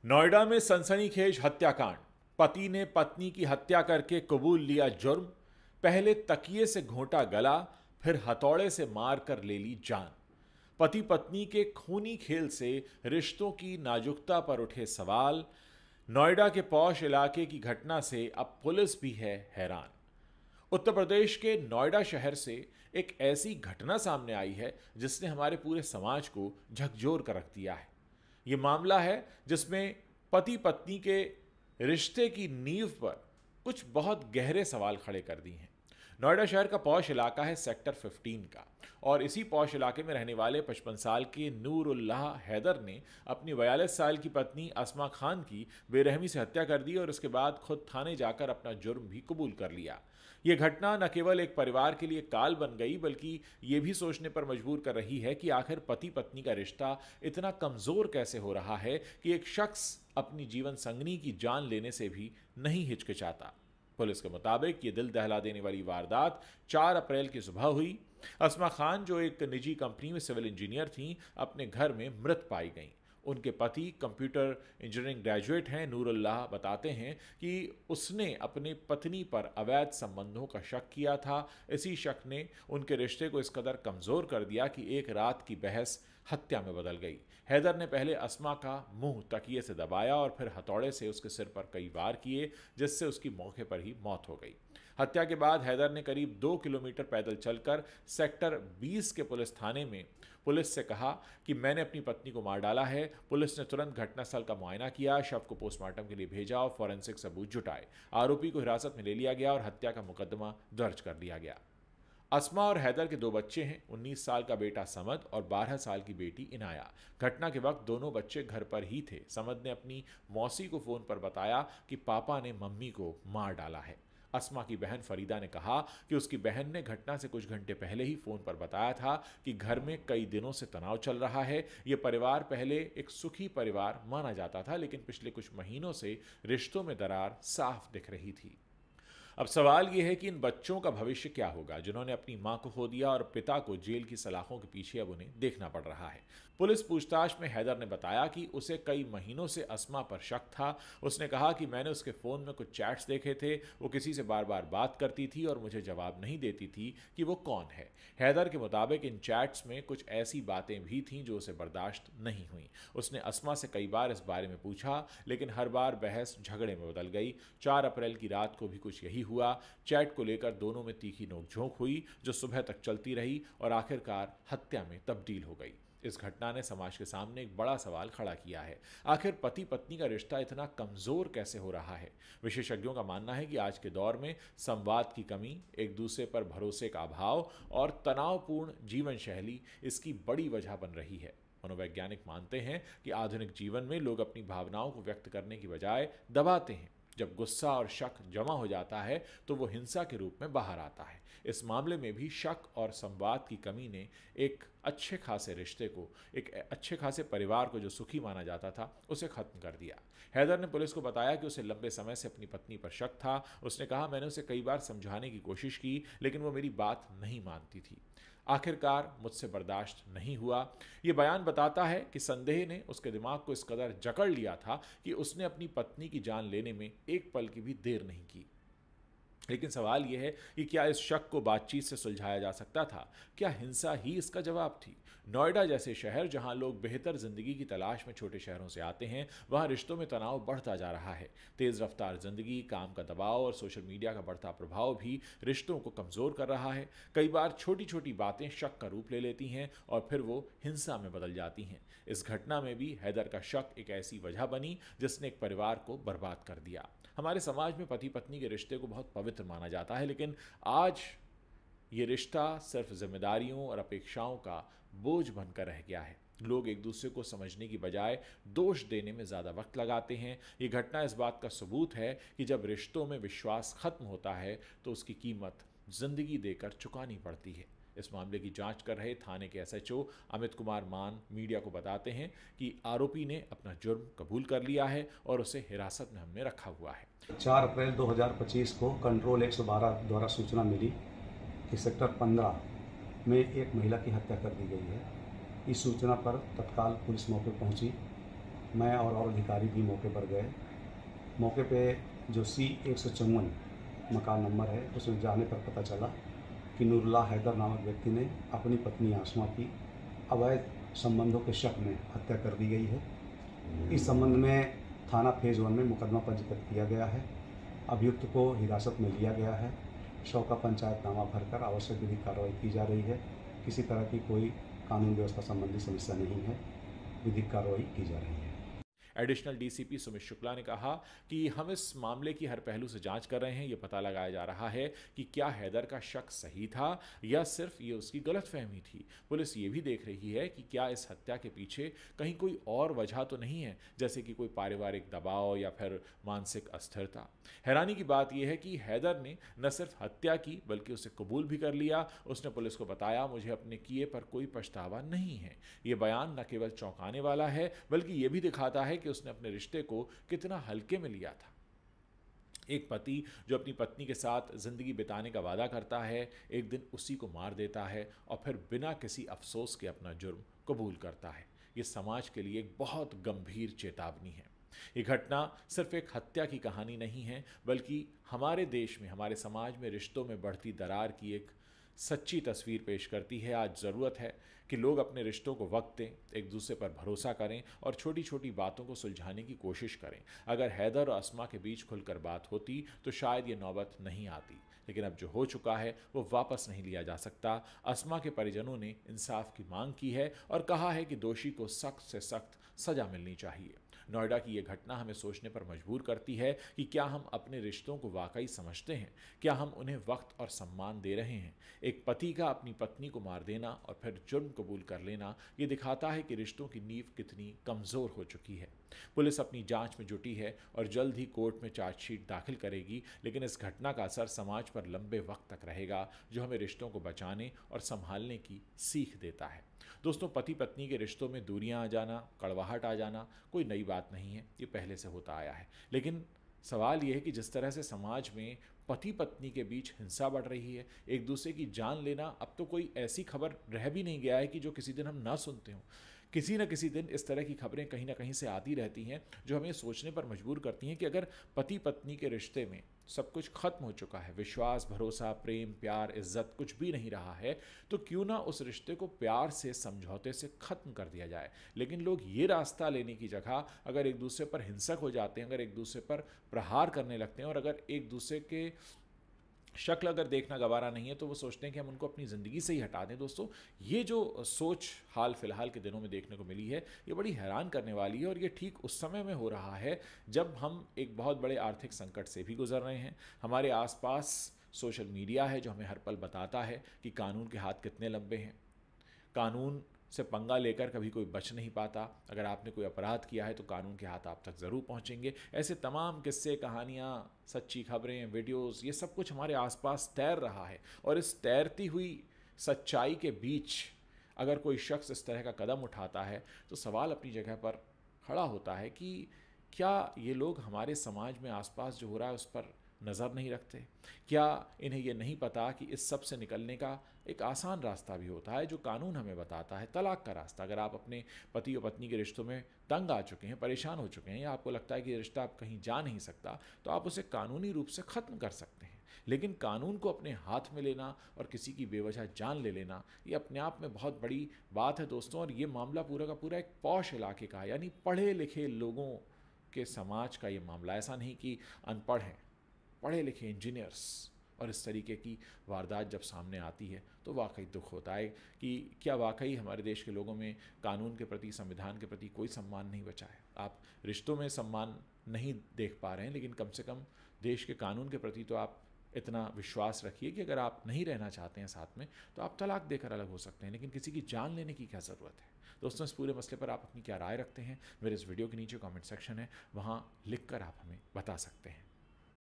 नोएडा में सनसनीखेज हत्याकांड। पति ने पत्नी की हत्या करके कबूल लिया जुर्म। पहले तकिए से घोंटा गला, फिर हथौड़े से मारकर ले ली जान। पति पत्नी के खूनी खेल से रिश्तों की नाजुकता पर उठे सवाल। नोएडा के पौष इलाके की घटना से अब पुलिस भी है हैरान। उत्तर प्रदेश के नोएडा शहर से एक ऐसी घटना सामने आई है जिसने हमारे पूरे समाज को झकझोर कर रख दिया है। ये मामला है जिसमें पति पत्नी के रिश्ते की नींव पर कुछ बहुत गहरे सवाल खड़े कर दिए हैं। नोएडा शहर का पौष इलाका है सेक्टर 15 का, और इसी पौष इलाके में रहने वाले 55 साल के नूरुल्लाह हैदर ने अपनी 42 साल की पत्नी अस्मा खान की बेरहमी से हत्या कर दी और उसके बाद खुद थाने जाकर अपना जुर्म भी कबूल कर लिया। यह घटना न केवल एक परिवार के लिए काल बन गई, बल्कि ये भी सोचने पर मजबूर कर रही है कि आखिर पति पत्नी का रिश्ता इतना कमजोर कैसे हो रहा है कि एक शख्स अपनी जीवन संगनी की जान लेने से भी नहीं हिचकिचाता। पुलिस के मुताबिक ये दिल दहला देने वाली वारदात 4 अप्रैल की सुबह हुई। अस्मा खान, जो एक निजी कंपनी में सिविल इंजीनियर थीं, अपने घर में मृत पाई गईं। उनके पति कंप्यूटर इंजीनियरिंग ग्रेजुएट हैं। नूरुल्लाह बताते हैं कि उसने अपनी पत्नी पर अवैध संबंधों का शक किया था। इसी शक ने उनके रिश्ते को इस कदर कमज़ोर कर दिया कि एक रात की बहस हत्या में बदल गई। हैदर ने पहले अस्मा का मुंह तकिए से दबाया और फिर हथौड़े से उसके सिर पर कई वार किए, जिससे उसकी मौके पर ही मौत हो गई। हत्या के बाद हैदर ने करीब 2 किलोमीटर पैदल चलकर सेक्टर 20 के पुलिस थाने में पुलिस से कहा कि मैंने अपनी पत्नी को मार डाला है। पुलिस ने तुरंत घटनास्थल का मुआयना किया, शव को पोस्टमार्टम के लिए भेजा और फॉरेंसिक सबूत जुटाए। आरोपी को हिरासत में ले लिया गया और हत्या का मुकदमा दर्ज कर लिया गया। अस्मा और हैदर के 2 बच्चे हैं, 19 साल का बेटा समद और 12 साल की बेटी इनाया। घटना के वक्त दोनों बच्चे घर पर ही थे। समद ने अपनी मौसी को फ़ोन पर बताया कि पापा ने मम्मी को मार डाला है। अस्मा की बहन फरीदा ने कहा कि उसकी बहन ने घटना से कुछ घंटे पहले ही फ़ोन पर बताया था कि घर में कई दिनों से तनाव चल रहा है। ये परिवार पहले एक सुखी परिवार माना जाता था, लेकिन पिछले कुछ महीनों से रिश्तों में दरार साफ दिख रही थी। अब सवाल यह है कि इन बच्चों का भविष्य क्या होगा, जिन्होंने अपनी मां को खो दिया और पिता को जेल की सलाखों के पीछे अब उन्हें देखना पड़ रहा है। पुलिस पूछताछ में हैदर ने बताया कि उसे कई महीनों से अस्मा पर शक था। उसने कहा कि मैंने उसके फ़ोन में कुछ चैट्स देखे थे, वो किसी से बार बार बात करती थी और मुझे जवाब नहीं देती थी कि वो कौन है। हैदर के मुताबिक इन चैट्स में कुछ ऐसी बातें भी थीं जो उसे बर्दाश्त नहीं हुई। उसने अस्मा से कई बार इस बारे में पूछा, लेकिन हर बार बहस झगड़े में बदल गई। 4 अप्रैल की रात को भी कुछ यही हुआ। चैट को लेकर दोनों में तीखी नोकझोंक हुई, जो सुबह तक चलती रही और आखिरकार हत्या में तब्दील हो गई। इस घटना ने समाज के सामने एक बड़ा सवाल खड़ा किया है। आखिर पति पत्नी का रिश्ता इतना कमजोर कैसे हो रहा है? विशेषज्ञों का मानना है कि आज के दौर में संवाद की कमी, एक दूसरे पर भरोसे का अभाव और तनावपूर्ण जीवन शैली इसकी बड़ी वजह बन रही है। मनोवैज्ञानिक मानते हैं कि आधुनिक जीवन में लोग अपनी भावनाओं को व्यक्त करने की बजाय दबाते हैं। जब गुस्सा और शक जमा हो जाता है तो वो हिंसा के रूप में बाहर आता है। इस मामले में भी शक और संवाद की कमी ने एक अच्छे खासे रिश्ते को, एक अच्छे खासे परिवार को जो सुखी माना जाता था, उसे खत्म कर दिया। हैदर ने पुलिस को बताया कि उसे लंबे समय से अपनी पत्नी पर शक था। उसने कहा, मैंने उसे कई बार समझाने की कोशिश की, लेकिन वो मेरी बात नहीं मानती थी। आखिरकार मुझसे बर्दाश्त नहीं हुआ। ये बयान बताता है कि संदेह ने उसके दिमाग को इस कदर जकड़ लिया था कि उसने अपनी पत्नी की जान लेने में एक पल की भी देर नहीं की। लेकिन सवाल यह है कि क्या इस शक को बातचीत से सुलझाया जा सकता था? क्या हिंसा ही इसका जवाब थी? नोएडा जैसे शहर, जहां लोग बेहतर जिंदगी की तलाश में छोटे शहरों से आते हैं, वहां रिश्तों में तनाव बढ़ता जा रहा है। तेज रफ्तार जिंदगी, काम का दबाव और सोशल मीडिया का बढ़ता प्रभाव भी रिश्तों को कमजोर कर रहा है। कई बार छोटी छोटी बातें शक का रूप ले लेती हैं और फिर वो हिंसा में बदल जाती हैं। इस घटना में भी हैदर का शक एक ऐसी वजह बनी जिसने एक परिवार को बर्बाद कर दिया। हमारे समाज में पति पत्नी के रिश्ते को बहुत पवित्र माना जाता है, लेकिन आज ये रिश्ता सिर्फ जिम्मेदारियों और अपेक्षाओं का बोझ बनकर रह गया है। लोग एक दूसरे को समझने की बजाय दोष देने में ज़्यादा वक्त लगाते हैं। ये घटना इस बात का सबूत है कि जब रिश्तों में विश्वास खत्म होता है तो उसकी कीमत जिंदगी देकर चुकानी पड़ती है। इस मामले की जांच कर रहे थाने के एसएचओ अमित कुमार मान मीडिया को बताते हैं कि आरोपी ने अपना जुर्म कबूल कर लिया है और उसे हिरासत में हमने रखा हुआ है। 4 अप्रैल 2025 को कंट्रोल 112 द्वारा सूचना मिली कि सेक्टर 15 में एक महिला की हत्या कर दी गई है। इस सूचना पर तत्काल पुलिस मौके पर पहुंची मैं और अधिकारी भी मौके पर गए। मौके पे जो C-154 मकान नंबर है उसमें जाने पर पता चला कि नूरुल्लाह हैदर नामक व्यक्ति ने अपनी पत्नी आसमा की अवैध संबंधों के शक में हत्या कर दी गई है। इस संबंध में थाना फेज़ 1 में मुकदमा पंजीकृत किया गया है। अभियुक्त को हिरासत में लिया गया है। शव का पंचायतनामा भरकर आवश्यक विधिक कार्रवाई की जा रही है। किसी तरह की कोई कानून व्यवस्था संबंधी समस्या नहीं है। विधिक कार्रवाई की जा रही है। एडिशनल डीसीपी सुमित शुक्ला ने कहा कि हम इस मामले की हर पहलू से जांच कर रहे हैं। ये पता लगाया जा रहा है कि क्या हैदर का शक सही था या सिर्फ ये उसकी गलतफहमी थी। पुलिस ये भी देख रही है कि क्या इस हत्या के पीछे कहीं कोई और वजह तो नहीं है, जैसे कि कोई पारिवारिक दबाव या फिर मानसिक अस्थिरता। हैरानी की बात यह है कि हैदर ने न सिर्फ हत्या की बल्कि उसे कबूल भी कर लिया। उसने पुलिस को बताया, मुझे अपने किए पर कोई पछतावा नहीं है। ये बयान न केवल चौंकाने वाला है बल्कि ये भी दिखाता है कि उसने अपने रिश्ते को कितना हल्के में लिया था। एक पति जो अपनी पत्नी के साथ जिंदगी बिताने का वादा करता है, एक दिन उसी को मार देता है और फिर बिना किसी अफसोस के अपना जुर्म कबूल करता है। ये समाज के लिए एक बहुत गंभीर चेतावनी है। ये घटना सिर्फ एक हत्या की कहानी नहीं है बल्कि हमारे देश में, हमारे समाज में रिश्तों में बढ़ती दरार की एक सच्ची तस्वीर पेश करती है। आज ज़रूरत है कि लोग अपने रिश्तों को वक्त दें, एक दूसरे पर भरोसा करें और छोटी छोटी बातों को सुलझाने की कोशिश करें। अगर हैदर और अस्मा के बीच खुलकर बात होती तो शायद ये नौबत नहीं आती, लेकिन अब जो हो चुका है वो वापस नहीं लिया जा सकता। अस्मा के परिजनों ने इंसाफ की मांग की है और कहा है कि दोषी को सख्त से सख्त सजा मिलनी चाहिए। नोएडा की ये घटना हमें सोचने पर मजबूर करती है कि क्या हम अपने रिश्तों को वाकई समझते हैं, क्या हम उन्हें वक्त और सम्मान दे रहे हैं। एक पति का अपनी पत्नी को मार देना और फिर जुर्म कबूल कर लेना, ये दिखाता है कि रिश्तों की नींव कितनी कमज़ोर हो चुकी है। पुलिस अपनी जांच में जुटी है और जल्द ही कोर्ट में चार्जशीट दाखिल करेगी, लेकिन इस घटना का असर समाज पर लंबे वक्त तक रहेगा, जो हमें रिश्तों को बचाने और संभालने की सीख देता है। दोस्तों, पति पत्नी के रिश्तों में दूरियां आ जाना, कड़वाहट आ जाना कोई नई बात नहीं है, ये पहले से होता आया है। लेकिन सवाल यह है कि जिस तरह से समाज में पति पत्नी के बीच हिंसा बढ़ रही है, एक दूसरे की जान लेना, अब तो कोई ऐसी खबर रह भी नहीं गया है कि जो किसी दिन हम ना सुनते हों। किसी न किसी दिन इस तरह की खबरें कहीं ना कहीं से आती रहती हैं, जो हमें सोचने पर मजबूर करती हैं कि अगर पति पत्नी के रिश्ते में सब कुछ खत्म हो चुका है, विश्वास, भरोसा, प्रेम, प्यार, इज्जत कुछ भी नहीं रहा है, तो क्यों ना उस रिश्ते को प्यार से, समझौते से खत्म कर दिया जाए। लेकिन लोग ये रास्ता लेने की जगह अगर एक दूसरे पर हिंसक हो जाते हैं, अगर एक दूसरे पर प्रहार करने लगते हैं और अगर एक दूसरे के शक्ल अगर देखना गवारा नहीं है तो वो सोचते हैं कि हम उनको अपनी ज़िंदगी से ही हटा दें। दोस्तों, ये जो सोच हाल फिलहाल के दिनों में देखने को मिली है, ये बड़ी हैरान करने वाली है और ये ठीक उस समय में हो रहा है जब हम एक बहुत बड़े आर्थिक संकट से भी गुजर रहे हैं। हमारे आसपास सोशल मीडिया है जो हमें हर पल बताता है कि कानून के हाथ कितने लंबे हैं। कानून से पंगा लेकर कभी कोई बच नहीं पाता। अगर आपने कोई अपराध किया है तो कानून के हाथ आप तक ज़रूर पहुंचेंगे। ऐसे तमाम किस्से, कहानियाँ, सच्ची खबरें, वीडियोस, ये सब कुछ हमारे आसपास तैर रहा है और इस तैरती हुई सच्चाई के बीच अगर कोई शख्स इस तरह का कदम उठाता है तो सवाल अपनी जगह पर खड़ा होता है कि क्या ये लोग हमारे समाज में आसपास जो हो रहा है उस पर नज़र नहीं रखते? क्या इन्हें ये नहीं पता कि इस सब से निकलने का एक आसान रास्ता भी होता है जो कानून हमें बताता है, तलाक का रास्ता। अगर आप अपने पति और पत्नी के रिश्तों में तंग आ चुके हैं, परेशान हो चुके हैं या आपको लगता है कि ये रिश्ता आप कहीं जा नहीं सकता, तो आप उसे कानूनी रूप से ख़त्म कर सकते हैं। लेकिन कानून को अपने हाथ में लेना और किसी की बेवजह जान ले लेना, ये अपने आप में बहुत बड़ी बात है दोस्तों। और ये मामला पूरा का पूरा एक पॉश इलाके का है, यानी पढ़े लिखे लोगों के समाज का ये मामला। ऐसा नहीं कि अनपढ़ हैं, पढ़े लिखे इंजीनियर्स। और इस तरीके की वारदात जब सामने आती है तो वाकई दुख होता है कि क्या वाकई हमारे देश के लोगों में कानून के प्रति, संविधान के प्रति कोई सम्मान नहीं बचा है। आप रिश्तों में सम्मान नहीं देख पा रहे हैं, लेकिन कम से कम देश के कानून के प्रति तो आप इतना विश्वास रखिए कि अगर आप नहीं रहना चाहते हैं साथ में तो आप तलाक देकर अलग हो सकते हैं, लेकिन किसी की जान लेने की क्या ज़रूरत है। दोस्तों, इस पूरे मसले पर आप अपनी क्या राय रखते हैं, मेरे इस वीडियो के नीचे कमेंट सेक्शन है, वहाँ लिख कर आप हमें बता सकते हैं।